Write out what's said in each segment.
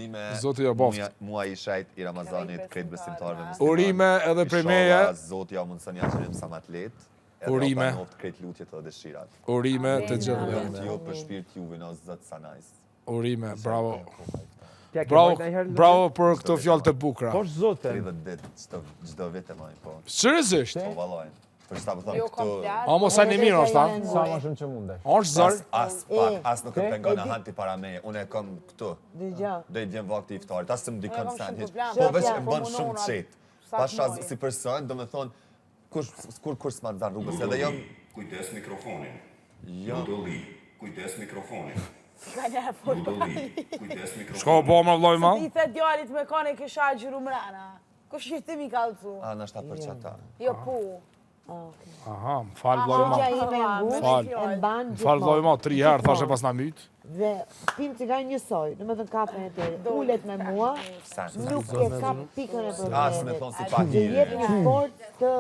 urime. Zoti ja boft. Muaj i shejt i Ramazanit, krejt besimtarëve musliman. Urime edhe prej meje. Zoti ja mundson ja qenim sa më të lehtë. Urime. Edhe pa krejt lutjet dhe dëshirat. Urime të gjithë. Jo për shpirt juve në Zot sanajs. Urime, bravo. Bravo për këto fjalë të bukura. Po zote. 30 ditë çdo vit e maj, po. Seriozisht? Po vallaj. Për sa po them këtu. Amo sa një mirë është, a? Sa më shumë që mundesh. Është zor. As nuk e pengon hanti para meje. Unë e kam këtu. Do i djem vakti iftarit. As më dikon sen hiç. Po veç e bën shumë çet. Pasha si person, domethënë kur s'ma dhan rrugës edhe jam kujdes mikrofonin. Jo. Ludolli, kujdes mikrofonin. Kujdes mikrofonin. Shko po më vlloj ma? Ti the djalit me kane kisha gjyru mrena. Kush i mi kalcu? A na shta për çata. Jo pu. Aha, më falë vlloj ma. Më falë vlloj ma, 3 herë thashe pas na myt. Dhe pim cigar njësoj, në më të kapën e tërë, ullet me mua, nuk e kap pikën e problemit. As me thon si Dhe pahiri. jep një sport të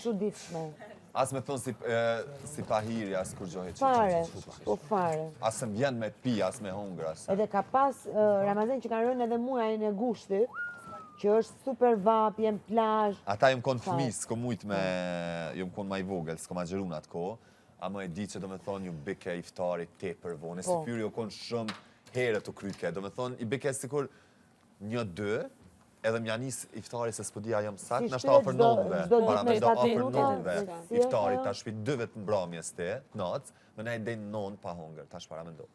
çuditshme. As me thon si pahiri as kur gjohet. Fare, po fare. As më vjen me pi, as me hungër as. Edhe ka pas Ramazan që ka rënë edhe muajin e gushtit, që është super vap, jem plazh. Ata jem kon fëmis, s'ko mujt me, jem kon ma i vogël, s'ko ma gjerun atë ko, a më e di që do me thonë ju bike iftarit te për vonë, si pyri jo kon shumë herë të kryke, do me thonë i bike sikur 1-2, edhe m'ja nis iftari se s'podia jam sak, na shta ofër nëndve, para me do ofër nëndve, iftari ta shpi 2 vetë mbrëmjes te, natë, me na i dejnë 9 pa hongër, tash para me do.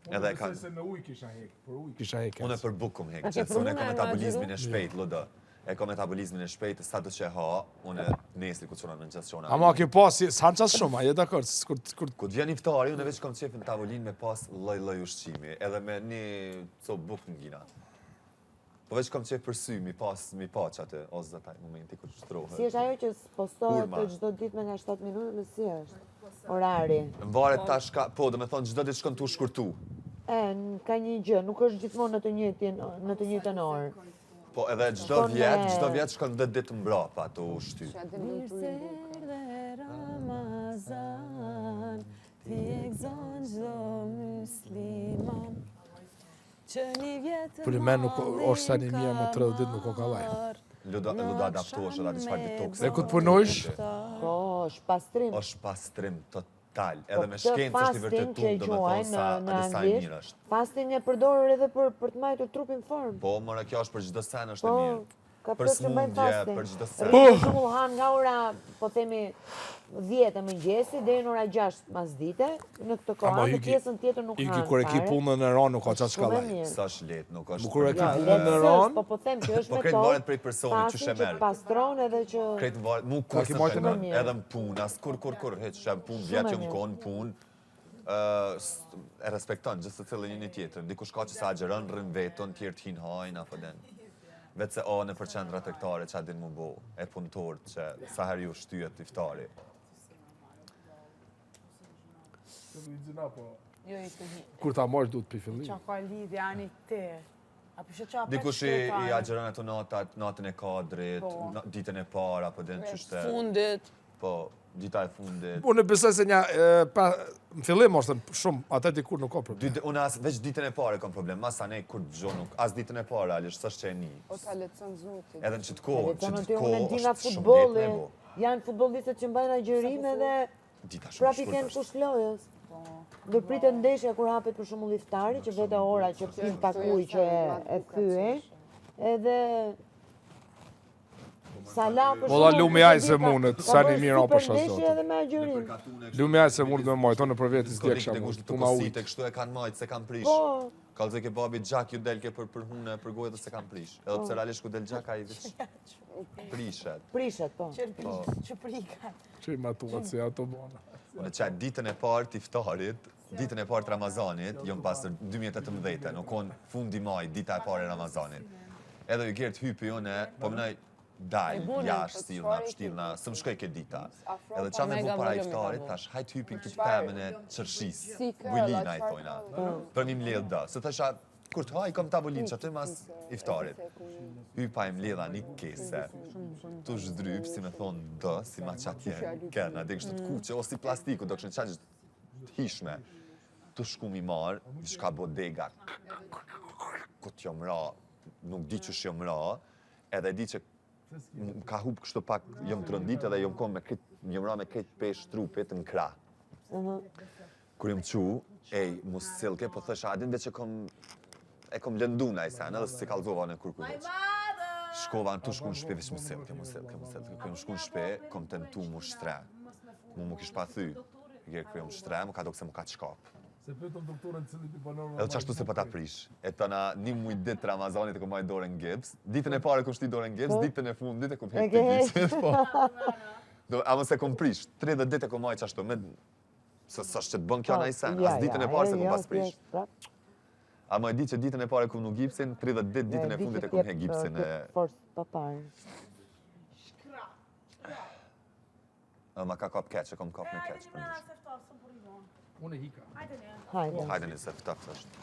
Edhe ka... Se me ujë kisha hek, për ujë kisha hek. Unë për buk kum hek, që unë e ka metabolizmin e shpejt, lodo. E ka metabolizmin e shpejt, sa të që ha, unë nesri ku qëra në në qësë Ama ke pas, s'han qas shumë, a je dakord? Kur të vjen iftari, unë veç kam qefin tavolin me pas loj ushqimi, edhe me një co buk në gjina. Po veç kam qef për sy, mi pa që atë, o zëtaj, momenti kur shtrohet. Si është ajo që postohet të çdo ditë me nga 7 minutë, dhe si është? Orari. Më varet tash ka, po, do me thonë çdo ditë shkon tu shkurtu. Ka një gjë, nuk është gjithmonë në të njëjtën orë. Po edhe çdo vjet shkon 10 ditë mbrapa të ushty. Për i men nuk është sa një mija më 30 ditë nuk o ka laj. Ludo adaptohesh edhe çfarë detoks. Dhe ku të punojsh? Po, është pastrim. Është pastrim total, edhe me shkencë është i vërtetuar, domethënë sa sa i mirë është. Fasting e përdorur edhe për të mbajtur trupin në formë. Po, mora kjo është për çdo sen është e mirë. Ka Për që bëjmë smundje, fasting. për çdo sen. Për shembull han nga ora, po themi 10 e mëngjesi deri në ora 6 mas dite, në këtë kohë, në pjesën tjetër nuk han. Iki kur e ki punën në ranë nuk ka qatë shka laj. Sa është lehtë, nuk është. Kur e ki punën në ranë, Po them që është po krejt varet prej personit që që pastron edhe që krejt varet, mu kur se edhe në punë, as kur, heq, që punë, vjetë jëmë konë punë, e respekton gjithë të cilë një tjetër. Dikush ka që sa agjeron, rrën vetën, tjerë t'hin hajnë, apo den. Vetë se në për qendra tektare që a din mu bo, e punëtorët që sa her ju shtyjet iftari. kur ta marrë du të pi fillim. Qa ka lidhja ani ti? Dikush i agjeron ato natën e kadrit, ditën e parë, apo den qështë... Fundit. Po, dita e fundit. Unë besoj se në fillim është shumë, atë dikur nuk ka problem. Unë veç ditën e parë kam problem, mas anej kur gjo nuk, as ditën e parë, alisht, s'është që e një. O ta lecën zotit. Edhe në qëtë kohë është shumë letë me bo. Janë futbolistët që mbajnë agjerime dhe prapiten kushlojës. Ndërpritet ndeshja kur hapet për shembull iftari, që vete ora që pim pak ujë që e thye, edhe salam për Valla lumi aj se mundet, sa një mirë apo shazot. edhe me agjerim. Lumi aj se mundet me majtë, onë për vetis djek Kolikët e shamu, ngushtë të puna kosite, ujtë. kështu e kanë majtë, se kanë prish. Po. Kalëzë ke babi gjak ju delke për hune, për gojë dhe se kanë prish. Edhe pse realisht ku del gjak a i veç prishet. Prishet, po. Që prika. Që i matuat si ato bona. Në që ditën e parë të iftarit, ditën e parë të Ramazanit, jom pasër 2018, në konë fundi maj, dita e parë e Ramazanit. Edhe ju gjerët hypi jone, po mënaj daj, jash, shtilna, së më shkoj këtë dita. Edhe qa me bu para iftarit, tash hajt hypin këtë pëmën e qërshis, bujlina i thojna, për mi mledh dë. Se thasha, kur të haj, kom tavolin që aty mas iftarit. Hypa i mledha një kese, tu zhdryp, si me thonë dë, si ma qatje, kena, dhe kështë të kuqe, o si plastiku, do kështë në qaqë hishme. Tu shku mi marë, shka bodega, që jom ra, nuk di që jom ra, edhe di që ka hub kështu pak, jom të rëndit edhe jom ra me krejt pesh trupit në krah. Kur jom qu, mu silke, po thësha, adin veç e kom lëndu në ajsen, edhe si kalzova në kur veç. Shkova në tu shku në shpe, veç mu silke. Kër jom shku në shpe, kom tentu mu shtre. Mu kish pa thy. Gjerë kër jom shtre, mu ka do këse mu ka qkap. Se pëtëm doktorën cili ti banorë... Edhe qashtu se pa ta prish. E të na një mujt ditë të Ramazanit e kom majt dorën gips. Ditën e pare kom shti dorën gips, ditën e fundit e kom hek të gipsit. Ama se kom prish, 30 ditë e kom majt qashtu. Se s'është që të bën kjo në ajsen, as ditën e pare se kom pas prish. Ama e di që ditën e pare kom nuk gipsin, 30 ditë, ditën e fundit e kom hek gipsin. Forës pa parë. Ma ka kap keq, e kom kap me keq për ndush. Unë e hika. Hajde. Hajde një se ftaf është.